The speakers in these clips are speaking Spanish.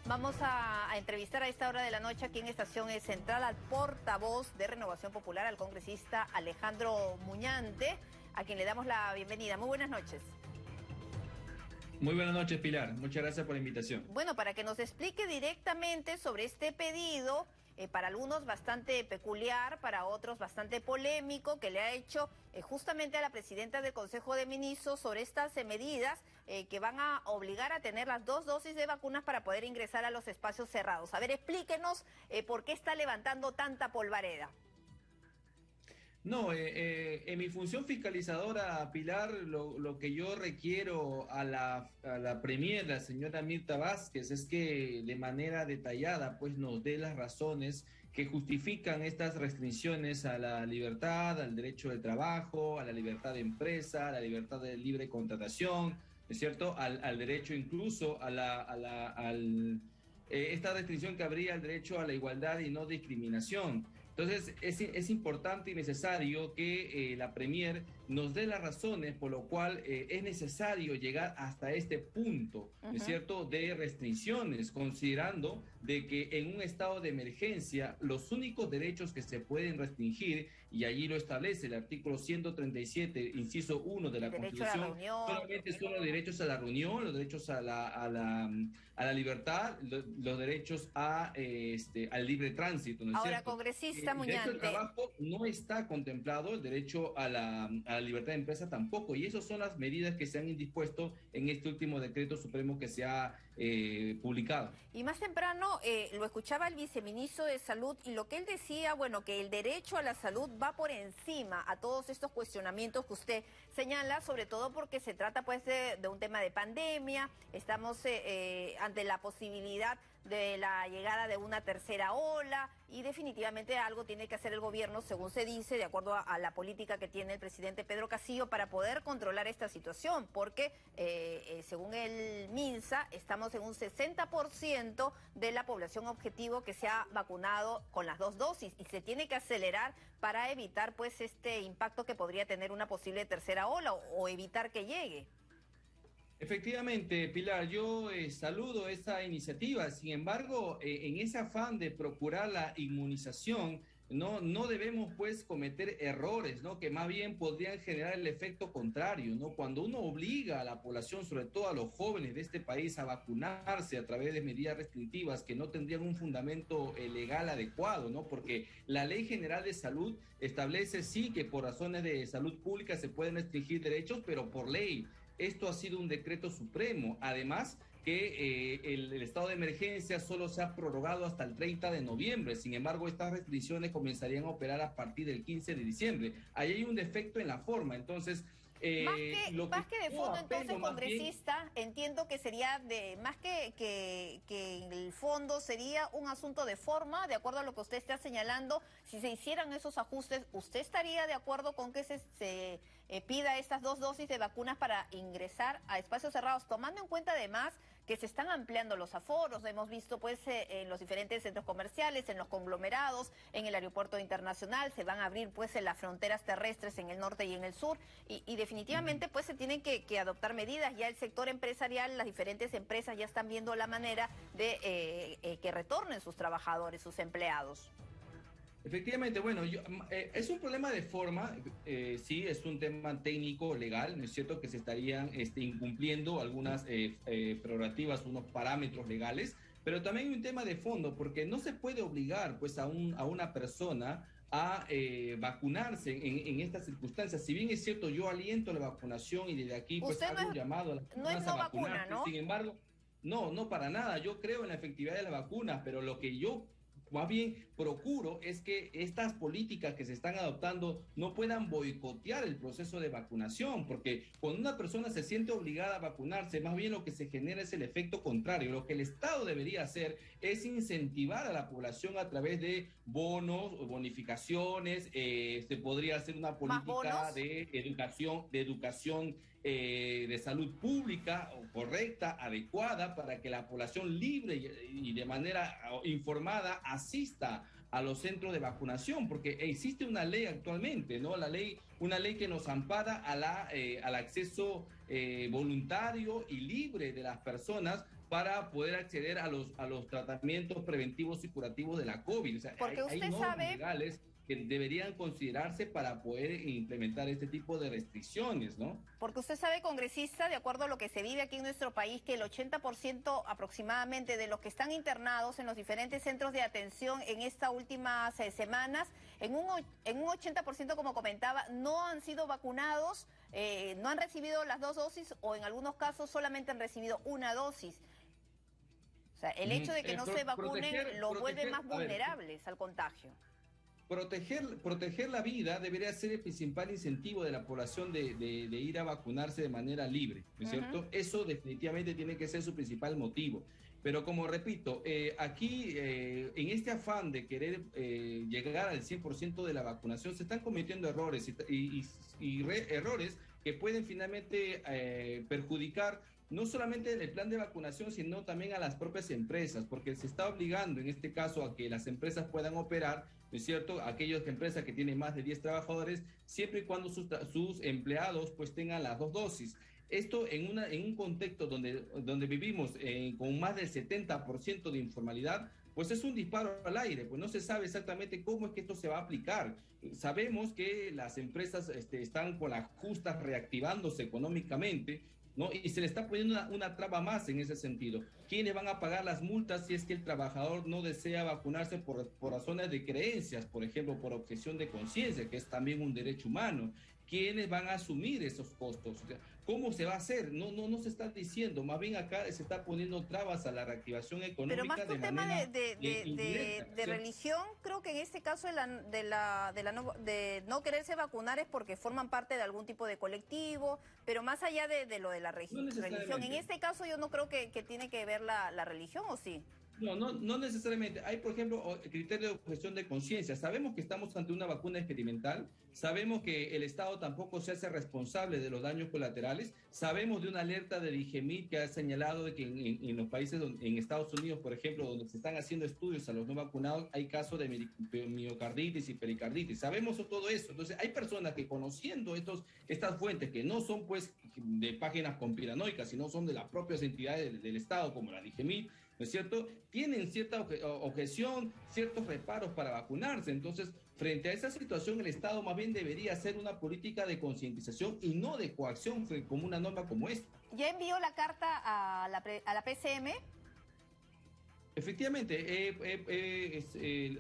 Vamos a entrevistar a esta hora de la noche aquí en Estación Central al portavoz de Renovación Popular, al congresista Alejandro Muñante, a quien le damos la bienvenida. Muy buenas noches. Muy buenas noches, Pilar. Muchas gracias por la invitación. Bueno, para que nos explique directamente sobre este pedido, para algunos bastante peculiar, para otros bastante polémico, que le ha hecho justamente a la presidenta del Consejo de Ministros sobre estas medidas que van a obligar a tener las 2 dosis de vacunas para poder ingresar a los espacios cerrados. A ver, explíquenos por qué está levantando tanta polvareda. No, en mi función fiscalizadora, Pilar, lo que yo requiero a la Premier, la señora Mirta Vázquez, es que de manera detallada pues nos dé las razones que justifican estas restricciones a la libertad, al derecho de trabajo, a la libertad de empresa, a la libertad de libre contratación, ¿es cierto? Al derecho incluso esta restricción que habría el derecho a la igualdad y no discriminación. Entonces, es importante y necesario que la Premier nos dé las razones por lo cual es necesario llegar hasta este punto, ¿es cierto?, de restricciones, considerando de que en un estado de emergencia los únicos derechos que se pueden restringir, y allí lo establece el artículo 137, inciso 1 de la Constitución, solamente son los derechos a la reunión, los derechos a la libertad, los derechos al libre tránsito, ¿no es Ahora, cierto? congresista El derecho al Muñante, trabajo no está contemplado, el derecho a la libertad de empresa tampoco, y esas son las medidas que se han indispuesto en este último decreto supremo que se ha publicado. y más temprano lo escuchaba el viceministro de Salud y lo que él decía, bueno, que el derecho a la salud va por encima a todos estos cuestionamientos que usted señala, sobre todo porque se trata pues de un tema de pandemia, estamos ante la posibilidad de la llegada de una tercera ola y definitivamente algo tiene que hacer el gobierno, según se dice, de acuerdo a la política que tiene el presidente Pedro Castillo para poder controlar esta situación, porque según el MINSA estamos en un 60% de la población objetivo que se ha vacunado con las 2 dosis y se tiene que acelerar para evitar pues este impacto que podría tener una posible tercera ola o evitar que llegue. Efectivamente, Pilar, yo saludo esta iniciativa. Sin embargo, en ese afán de procurar la inmunización, no debemos pues cometer errores, ¿no? Que más bien podrían generar el efecto contrario, ¿no? Cuando uno obliga a la población, sobre todo a los jóvenes de este país, a vacunarse a través de medidas restrictivas que no tendrían un fundamento legal adecuado, ¿no? Porque la Ley General de Salud establece sí que por razones de salud pública se pueden restringir derechos, pero por ley. Esto ha sido un decreto supremo. Además, que el estado de emergencia solo se ha prorrogado hasta el 30 de noviembre. Sin embargo, estas restricciones comenzarían a operar a partir del 15 de diciembre. Ahí hay un defecto en la forma. Entonces, más que de fondo, entonces, congresista, bien, entiendo que sería más que en el fondo sería un asunto de forma, de acuerdo a lo que usted está señalando. Si se hicieran esos ajustes, ¿usted estaría de acuerdo con que se pida estas 2 dosis de vacunas para ingresar a espacios cerrados, tomando en cuenta además que se están ampliando los aforos? Hemos visto pues en los diferentes centros comerciales, en los conglomerados, en el aeropuerto internacional, se van a abrir pues en las fronteras terrestres en el norte y en el sur, y definitivamente pues se tienen que adoptar medidas. Ya el sector empresarial, las diferentes empresas ya están viendo la manera de que retornen sus trabajadores, sus empleados. efectivamente, bueno, es un problema de forma, sí, es un tema técnico, legal, ¿no es cierto? Que se estarían incumpliendo algunas prerrogativas, unos parámetros legales, pero también hay un tema de fondo, porque no se puede obligar pues a una persona a vacunarse en estas circunstancias. Si bien es cierto, yo aliento la vacunación y desde aquí pues Usted hago un llamado a las personas a vacuna, vacunarse, ¿no? sin embargo, no para nada, yo creo en la efectividad de la vacuna, pero lo que yo más bien procuro es que estas políticas que se están adoptando no puedan boicotear el proceso de vacunación, porque cuando una persona se siente obligada a vacunarse, más bien lo que se genera es el efecto contrario. Lo que el Estado debería hacer es incentivar a la población a través de bonos o bonificaciones, se podría hacer una política de educación de salud pública correcta, adecuada, para que la población libre y de manera informada asista a los centros de vacunación, porque existe una ley actualmente, ¿no? Una ley que nos ampara al acceso voluntario y libre de las personas para poder acceder a los tratamientos preventivos y curativos de la COVID. O sea, Porque hay usted normas sabe, legales que deberían considerarse para poder implementar este tipo de restricciones, ¿no? porque usted sabe, congresista, de acuerdo a lo que se vive aquí en nuestro país, que el 80% aproximadamente de los que están internados en los diferentes centros de atención en estas últimas semanas, en un 80%, como comentaba, no han sido vacunados, no han recibido las 2 dosis o en algunos casos solamente han recibido una dosis. O sea, el hecho de que no se vacunen los vuelve más vulnerables al contagio. Proteger la vida debería ser el principal incentivo de la población de ir a vacunarse de manera libre, ¿no es cierto? Eso definitivamente tiene que ser su principal motivo. Pero como repito, aquí en este afán de querer llegar al 100% de la vacunación se están cometiendo errores errores que pueden finalmente perjudicar no solamente en el plan de vacunación, sino también a las propias empresas, porque se está obligando en este caso a que las empresas puedan operar, ¿no es cierto? Aquellas empresas que tienen más de 10 trabajadores, siempre y cuando sus empleados pues tengan las 2 dosis. Esto en un contexto donde vivimos con más del 70% de informalidad, pues es un disparo al aire, pues no se sabe exactamente cómo es que esto se va a aplicar. Sabemos que las empresas están con las justas reactivándose económicamente, ¿no? Y se le está poniendo una traba más en ese sentido. ¿Quiénes van a pagar las multas si es que el trabajador no desea vacunarse por razones de creencias, por ejemplo, por objeción de conciencia, que es también un derecho humano? ¿Quiénes van a asumir esos costos? O sea, ¿cómo se va a hacer? No se está diciendo, más bien acá se está poniendo trabas a la reactivación Pero más económica que de un tema manera indirecta, de ¿cierto? religión, creo que en este caso de no quererse vacunar es porque forman parte de algún tipo de colectivo, pero más allá de lo de la No religión, en necesariamente. este caso yo no creo que tiene que ver la religión, ¿o sí? No necesariamente. Hay, por ejemplo, criterio de objeción de conciencia. Sabemos que estamos ante una vacuna experimental, sabemos que el Estado tampoco se hace responsable de los daños colaterales, sabemos de una alerta de IGEMIT que ha señalado de que en los países, en Estados Unidos, por ejemplo, donde se están haciendo estudios a los no vacunados, hay casos de miocarditis y pericarditis. Sabemos todo eso. Entonces, hay personas que conociendo estas fuentes, que no son pues de páginas conspiranoicas, sino son de las propias entidades del Estado, como la IGEMIT, ¿no es cierto? Tienen cierta objeción, ciertos reparos para vacunarse. Entonces, frente a esa situación, el Estado más bien debería hacer una política de concientización y no de coacción como una norma como esta. ¿Ya envió la carta a la PCM? Efectivamente,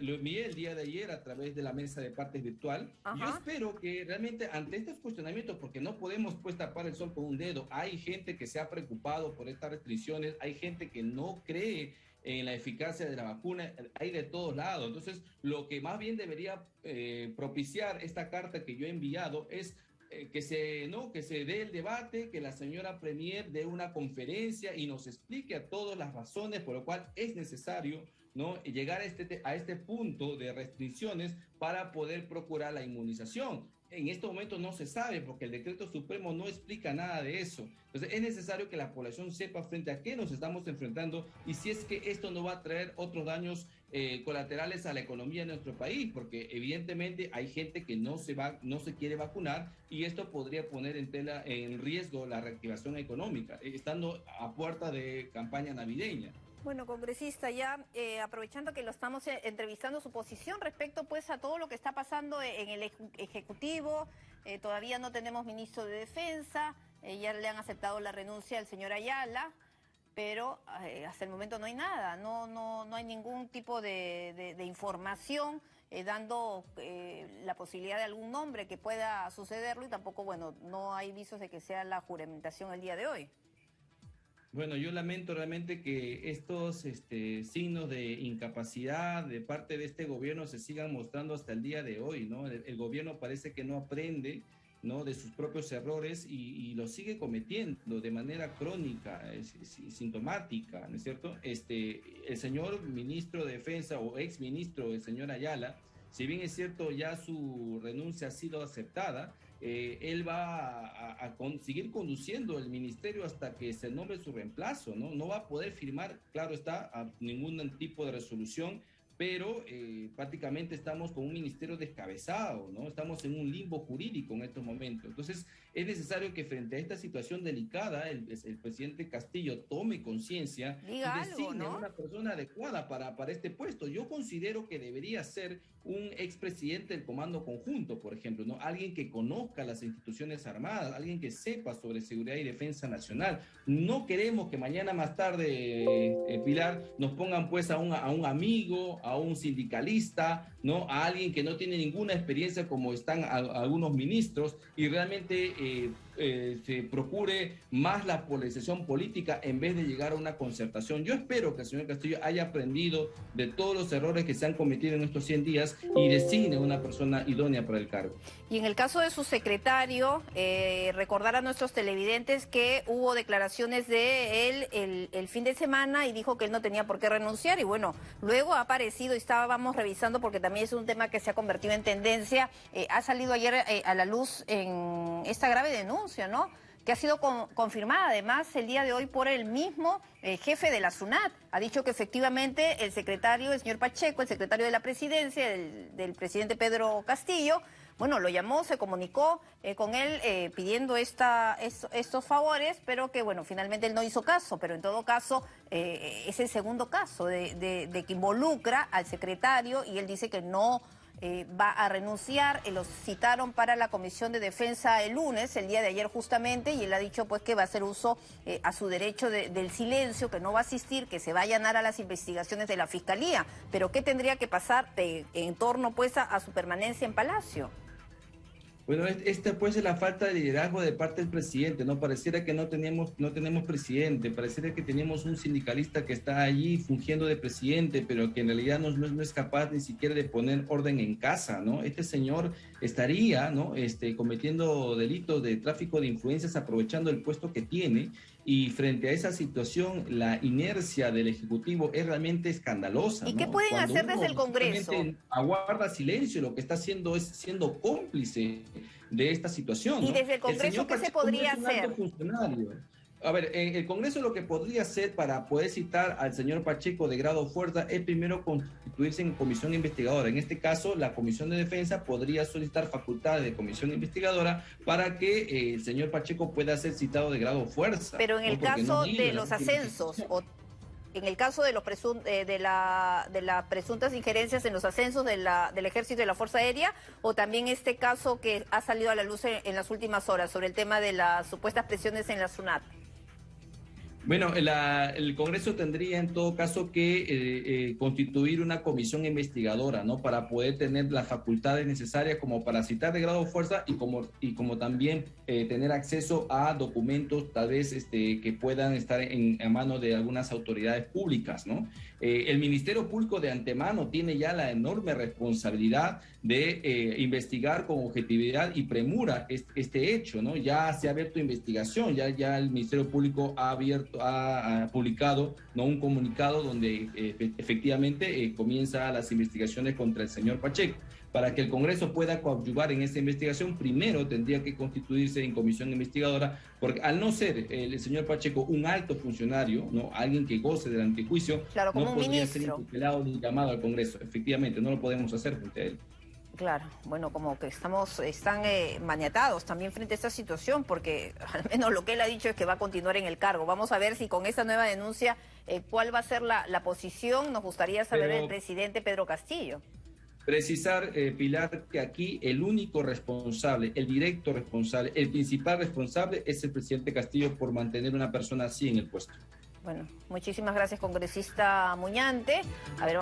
lo envié el día de ayer a través de la mesa de partes virtual. Y yo Ajá. espero que realmente ante estos cuestionamientos, porque no podemos pues tapar el sol con un dedo, hay gente que se ha preocupado por estas restricciones, hay gente que no cree en la eficacia de la vacuna, hay de todos lados. Entonces, lo que más bien debería propiciar esta carta que yo he enviado es que se dé el debate, que la señora Premier dé una conferencia y nos explique a todos las razones por las cuales es necesario, ¿no?, llegar a este punto de restricciones para poder procurar la inmunización. En este momento no se sabe porque el decreto supremo no explica nada de eso. Entonces es necesario que la población sepa frente a qué nos estamos enfrentando y si es que esto no va a traer otros daños colaterales a la economía de nuestro país, porque evidentemente hay gente que no se quiere vacunar y esto podría poner en riesgo la reactivación económica, estando a puerta de campaña navideña. Bueno, congresista, ya aprovechando que lo estamos entrevistando, su posición respecto pues a todo lo que está pasando en el Ejecutivo, todavía no tenemos ministro de Defensa, ya le han aceptado la renuncia al señor Ayala, pero hasta el momento no hay nada, no hay ningún tipo de información dando la posibilidad de algún nombre que pueda sucederlo y tampoco, bueno, no hay visos de que sea la juramentación el día de hoy. Bueno, yo lamento realmente que estos signos de incapacidad de parte de este gobierno se sigan mostrando hasta el día de hoy, ¿no? El gobierno parece que no aprende, ¿no?, de sus propios errores y lo sigue cometiendo de manera crónica, sintomática, ¿no es cierto? El señor ministro de Defensa o ex ministro, el señor Ayala, si bien es cierto ya su renuncia ha sido aceptada, él va seguir conduciendo el ministerio hasta que se nombre su reemplazo, ¿no? No va a poder firmar, claro está, a ningún tipo de resolución pero prácticamente estamos con un ministerio descabezado, ¿no? Estamos en un limbo jurídico en estos momentos. Entonces, es necesario que frente a esta situación delicada, el presidente Castillo tome conciencia y Diga algo, designe ¿no? una persona adecuada para este puesto. Yo considero que debería ser un expresidente del Comando Conjunto, por ejemplo, ¿no? Alguien que conozca las instituciones armadas, alguien que sepa sobre seguridad y defensa nacional. No queremos que mañana más tarde, Pilar, nos pongan pues a un amigo, a un sindicalista, ¿no? A alguien que no tiene ninguna experiencia como están algunos ministros y realmente se procure más la polarización política en vez de llegar a una concertación. Yo espero que el señor Castillo haya aprendido de todos los errores que se han cometido en estos 100 días y designe una persona idónea para el cargo. Y en el caso de su secretario, recordar a nuestros televidentes que hubo declaraciones de él el fin de semana y dijo que él no tenía por qué renunciar y bueno, luego ha aparecido y estábamos revisando porque también es un tema que se ha convertido en tendencia, ha salido ayer a la luz en esta grave denuncia, ¿no? Que ha sido confirmada además el día de hoy por el mismo jefe de la SUNAT. Ha dicho que efectivamente el secretario, el señor Pacheco, el secretario de la presidencia, del presidente Pedro Castillo, bueno, lo llamó, se comunicó con él pidiendo estos favores, pero que, bueno, finalmente él no hizo caso. Pero en todo caso, es el segundo caso de que involucra al secretario y él dice que no va a renunciar. Lo citaron para la Comisión de Defensa el lunes, el día de ayer justamente, y él ha dicho pues que va a hacer uso a su derecho del silencio, que no va a asistir, que se va a allanar a las investigaciones de la Fiscalía. Pero ¿qué tendría que pasar en torno pues a su permanencia en Palacio? Bueno, esta pues es la falta de liderazgo de parte del presidente, ¿no? Pareciera que no tenemos presidente, pareciera que tenemos un sindicalista que está allí fungiendo de presidente, pero que en realidad no es capaz ni siquiera de poner orden en casa, ¿no? Este señor estaría, ¿no? Cometiendo delitos de tráfico de influencias, aprovechando el puesto que tiene, y frente a esa situación, la inercia del Ejecutivo es realmente escandalosa, ¿Y ¿no? qué pueden Cuando hacer desde el Congreso? Aguarda silencio, lo que está haciendo es siendo cómplice de esta situación, ¿no? ¿Y desde el Congreso qué se podría hacer? A ver, el Congreso lo que podría hacer para poder citar al señor Pacheco de grado fuerza es primero constituirse en comisión investigadora. En este caso, la Comisión de Defensa podría solicitar facultades de comisión investigadora para que el señor Pacheco pueda ser citado de grado fuerza. Pero en el caso de los ascensos, o en el caso de de las presuntas injerencias en los ascensos del Ejército y de la Fuerza Aérea, o también este caso que ha salido a la luz en las últimas horas sobre el tema de las supuestas presiones en la SUNAT. Bueno, el Congreso tendría en todo caso que constituir una comisión investigadora, ¿no? Para poder tener las facultades necesarias como para citar de grado de fuerza y como también tener acceso a documentos tal vez que puedan estar a mano de algunas autoridades públicas, ¿no? El Ministerio Público de antemano tiene ya la enorme responsabilidad de investigar con objetividad y premura este hecho, ¿no? Ya se ha abierto investigación, ya el Ministerio Público ha publicado, ¿no?, un comunicado donde efectivamente comienza las investigaciones contra el señor Pacheco. Para que el Congreso pueda coadyuvar en esta investigación, primero tendría que constituirse en comisión investigadora, porque al no ser el señor Pacheco un alto funcionario, ¿no?, alguien que goce del antejuicio, claro, como no un podría ministro ser interpelado ni llamado al Congreso. Efectivamente, no lo podemos hacer frente a él. Claro, bueno, como que están maniatados también frente a esta situación, porque al menos lo que él ha dicho es que va a continuar en el cargo. Vamos a ver si con esta nueva denuncia, cuál va a ser la posición. Nos gustaría saber del presidente Pedro Castillo. Precisar, Pilar, que aquí el único responsable, el directo responsable, el principal responsable es el presidente Castillo por mantener una persona así en el puesto. Bueno, muchísimas gracias, congresista Muñante. A ver,